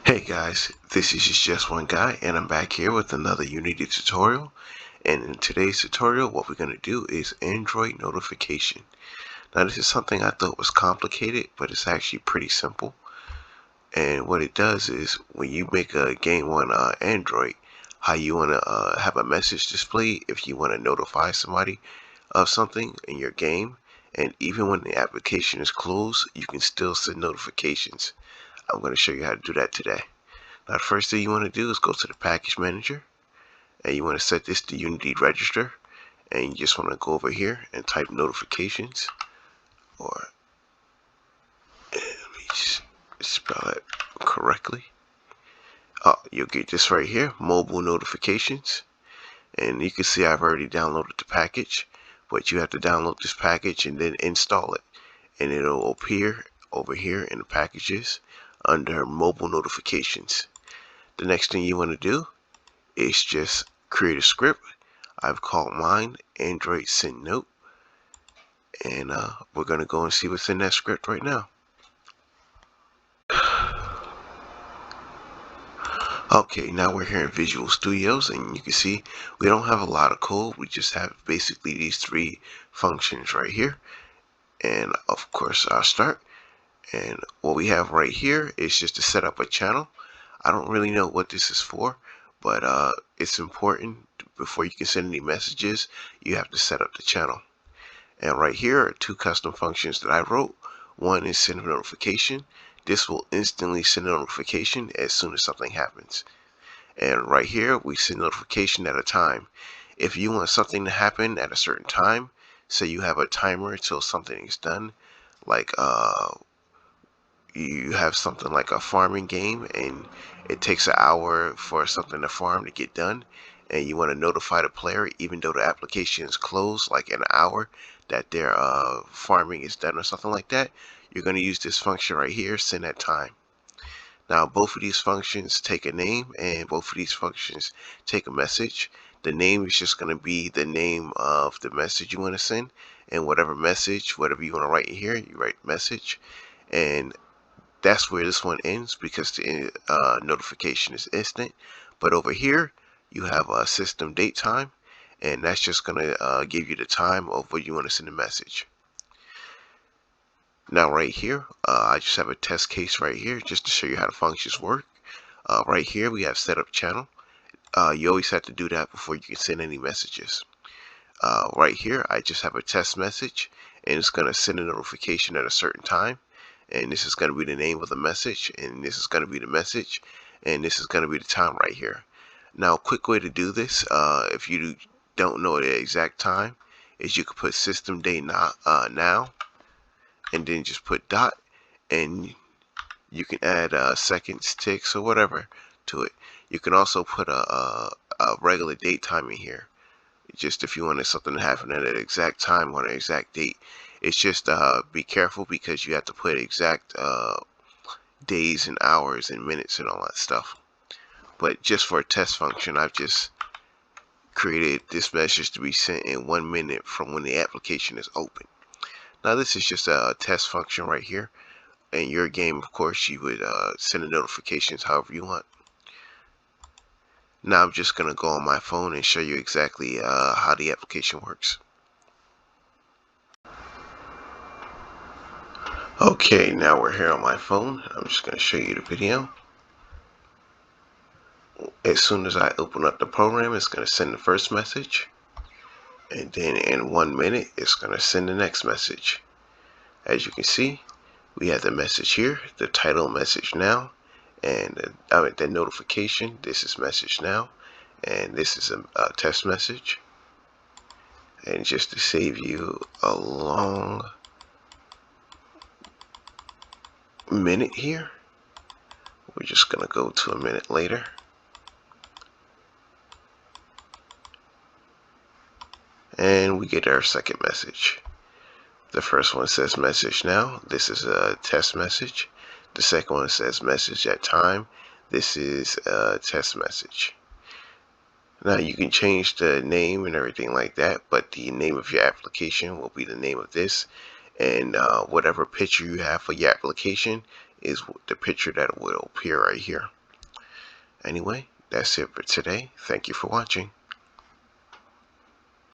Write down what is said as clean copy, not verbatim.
Hey guys, this is just one guy and I'm back here with another Unity tutorial. And in today's tutorial what we're going to do is Android notification. Now this is something I thought was complicated, but it's actually pretty simple. And what it does is when you make a game on Android, how you want to have a message displayed if you want to notify somebody of something in your game. And even when the application is closed, you can still send notifications. I'm going to show you how to do that today. Now, the first thing you want to do is go to the package manager and you want to set this to Unity register, and you just want to go over here and type notifications, or let me just spell it correctly. You'll get this right here, mobile notifications, and you can see I've already downloaded the package, but you have to download this package and then install it, and it'll appear over here in the packages under mobile notifications. The next thing you want to do is just create a script. I've called mine Android Send Note, and we're going to go and see what's in that script right now. Okay, now we're here in Visual Studios, and you can see we don't have a lot of code. We just have basically these three functions right here, and of course I'll start. And what we have right here is just to set up a channel. I don't really know what this is for, but it's important. Before you can send any messages, you have to set up the channel. And right here are two custom functions that I wrote. One is send a notification. This will instantly send a notification as soon as something happens. And right here, we send notification at a time. If you want something to happen at a certain time, say you have a timer until something is done, like you have something like a farming game and it takes an hour for something to farm to get done, and you want to notify the player even though the application is closed, like an hour, that their farming is done or something like that, you're going to use this function right here, send at time. Now both of these functions take a name and both of these functions take a message. The name is just going to be the name of the message you want to send, and whatever message, whatever you want to write in here, you write message. And that's where this one ends because the notification is instant. But over here, you have a system date time, and that's just going to give you the time of when you want to send a message. Now right here, I just have a test case right here just to show you how the functions work. Right here, we have setup channel. You always have to do that before you can send any messages. Right here, I just have a test message, and it's going to send a notification at a certain time. And this is going to be the name of the message, and this is going to be the message, and this is going to be the time right here. Now, a quick way to do this, if you don't know the exact time, is you could put system day now, and then just put dot, and you can add seconds, ticks, or whatever to it. You can also put a regular date time in here, just if you wanted something to happen at an exact time on an exact date. It's just be careful because you have to put exact days and hours and minutes and all that stuff. But just for a test function, I've just created this message to be sent in 1 minute from when the application is open. Now this is just a test function right here. In your game, of course, you would send the notifications however you want. Now I'm just going to go on my phone and show you exactly how the application works. Okay, now we're here on my phone. I'm just going to show you the video. As soon as I open up the program, it's going to send the first message. And then in 1 minute, it's going to send the next message. As you can see, we have the message here, the title message now, and the notification. This is message now, and this is a test message. And just to save you a long minute here, we're just going to go to a minute later. And we get our second message. The first one says message now. This is a test message. The second one says message at time. This is a test message. Now you can change the name and everything like that, but the name of your application will be the name of this, and whatever picture you have for your application is the picture that will appear right here. Anyway, that's it for today. Thank you for watching.